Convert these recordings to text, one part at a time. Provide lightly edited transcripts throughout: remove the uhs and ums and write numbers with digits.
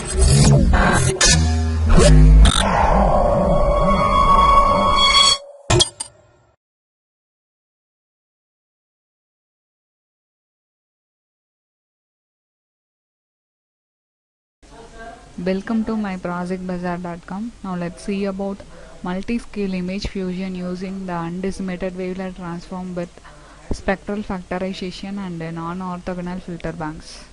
Welcome to my projectbazaar.com. Now let's see about multi-scale image fusion using the undecimated wavelet transform with spectral factorization and non-orthogonal filter banks.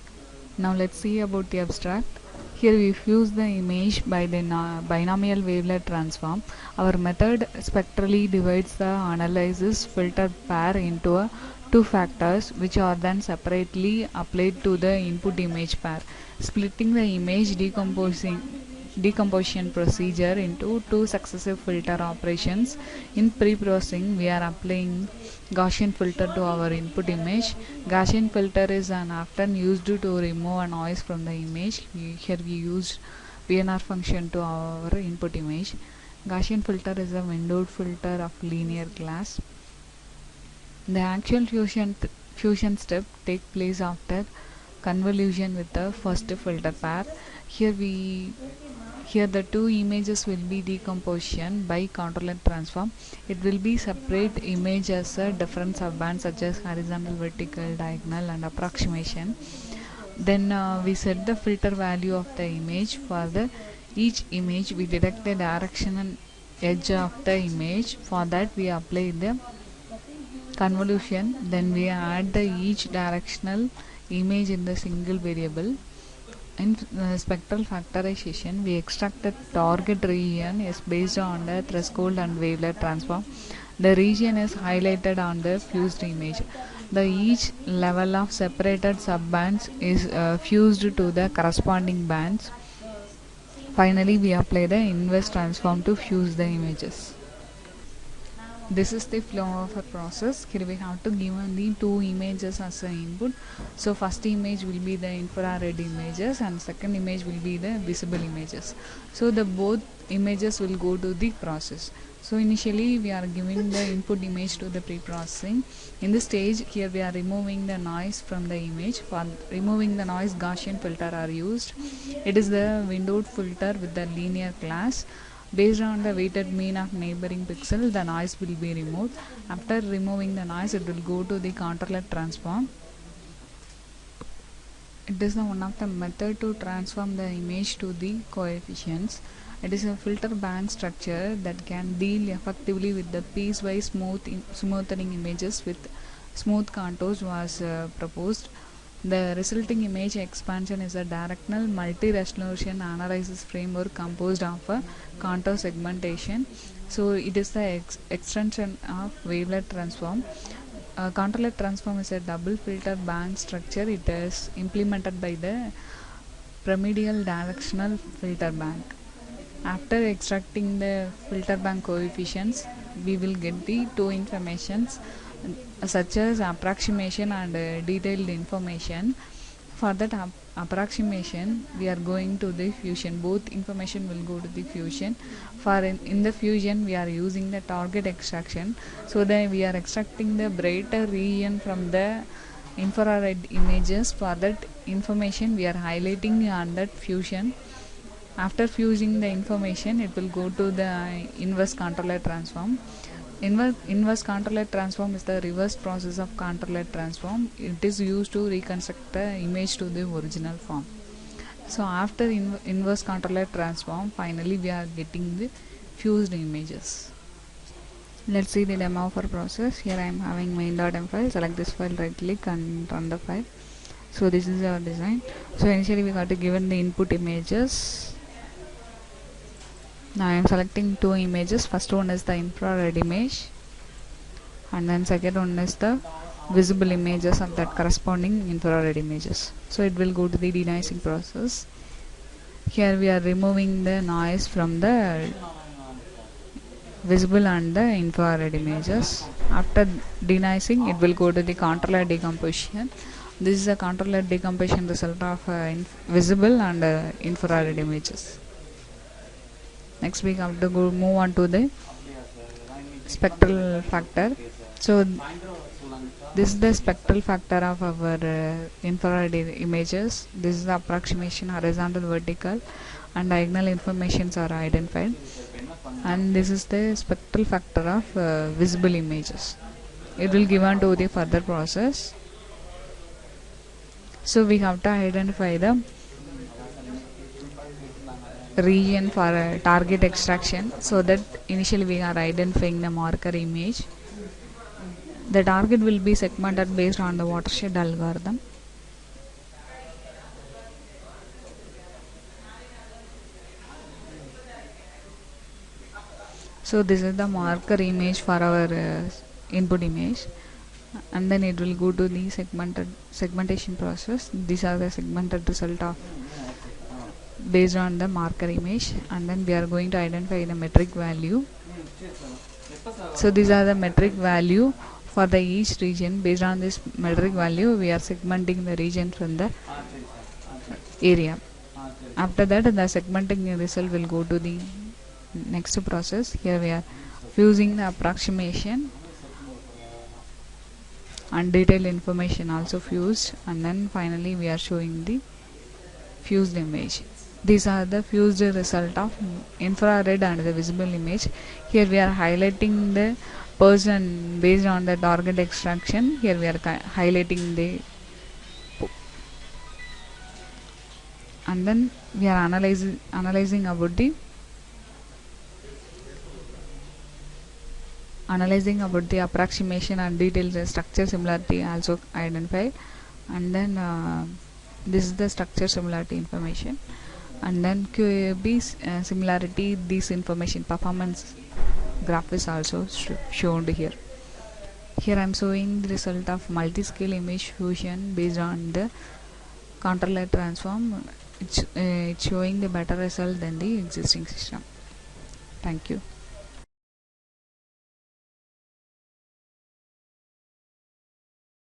Now let's see about the abstract. Here we fuse the image by the binomial wavelet transform. Our method spectrally divides the analysis filter pair into two factors which are then separately applied to the input image pair, splitting the image decomposition procedure into two successive filter operations. In pre-processing, we are applying Gaussian filter to our input image. Gaussian filter is often used to remove a noise from the image. Here we used VNR function to our input image. Gaussian filter is a windowed filter of linear class. The actual fusion step takes place after convolution with the first filter pair. Here the two images will be decomposition by controller transform. It will be separate image as a different subbands such as horizontal, vertical, diagonal and approximation. Then we set the filter value of the image. For each image we detect the directional edge of the image. For that we apply the convolution. Then we add the each directional image in the single variable. In spectral factorization, we extract the target region is based on the threshold and wavelet transform. The region is highlighted on the fused image. The each level of separated subbands is fused to the corresponding bands. Finally, we apply the inverse transform to fuse the images. This is the flow of a process. Here we have to give the two images as an input. So first image will be the infrared images and second image will be the visible images. So the both images will go to the process. So initially we are giving the input image to the pre-processing. In this stage, here we are removing the noise from the image. For removing the noise, Gaussian filter are used. It is the windowed filter with the linear class. Based on the weighted mean of neighboring pixel, the noise will be removed. After removing the noise, it will go to the controller transform. It is one of the method to transform the image to the coefficients. It is a filter bank structure that can deal effectively with the piecewise smoothing images with smooth contours was proposed. The resulting image expansion is a directional multi-resolution analysis framework composed of a contour segmentation. So it is the extension of wavelet transform. Controller transform is a double filter bank structure. It is implemented by the pyramidal directional filter bank. After extracting the filter bank coefficients, we will get the two informations such as approximation and detailed information. For that approximation, we are going to the fusion. Both information will go to the fusion. For in the fusion, we are using the target extraction. So then we are extracting the brighter region from the infrared images. For that information, we are highlighting on that fusion. After fusing the information, it will go to the inverse controller transform. Inverse controller transform is the reverse process of controller transform. It is used to reconstruct the image to the original form. So after inverse controller transform, finally we are getting the fused images. Let's see the demo of our process. Here I am having main.m file. Select this file, right click and run the file. So this is our design. So initially we got to given the input images. Now I am selecting two images. First one is the infrared image and then second one is the visible images of that corresponding infrared images. So it will go to the denoising process. Here we are removing the noise from the visible and the infrared images. After denoising, it will go to the controller decomposition. This is a controller decomposition result of visible and infrared images. Next we have to move on to the spectral factor. So This is the spectral factor of our infrared images. This is the approximation, horizontal, vertical, and diagonal informations are identified. And this is the spectral factor of visible images. It will given to the further process. So we have to identify the region for target extraction, so that initially we are identifying the marker image. The target will be segmented based on the watershed algorithm. So this is the marker image for our input image, and then it will go to the segmentation process. These are the segmented result of based on the marker image, and then we are going to identify the metric value. So these are the metric value for the each region. Based on this metric value, we are segmenting the region from the area. After that, the segmenting result will go to the next process. Here we are fusing the approximation and detailed information also fused, and then finally we are showing the fused image. These are the fused result of infrared and the visible image. Here we are highlighting the person based on the target extraction. Here we are highlighting the, and then we are analyzing about the approximation and details. Structure similarity also identified, and then this is the structure similarity information, and then QAB similarity. This information performance graph is also shown here. Here I am showing the result of multi-scale image fusion based on the counter-layer transform. It's showing the better result than the existing system. Thank you.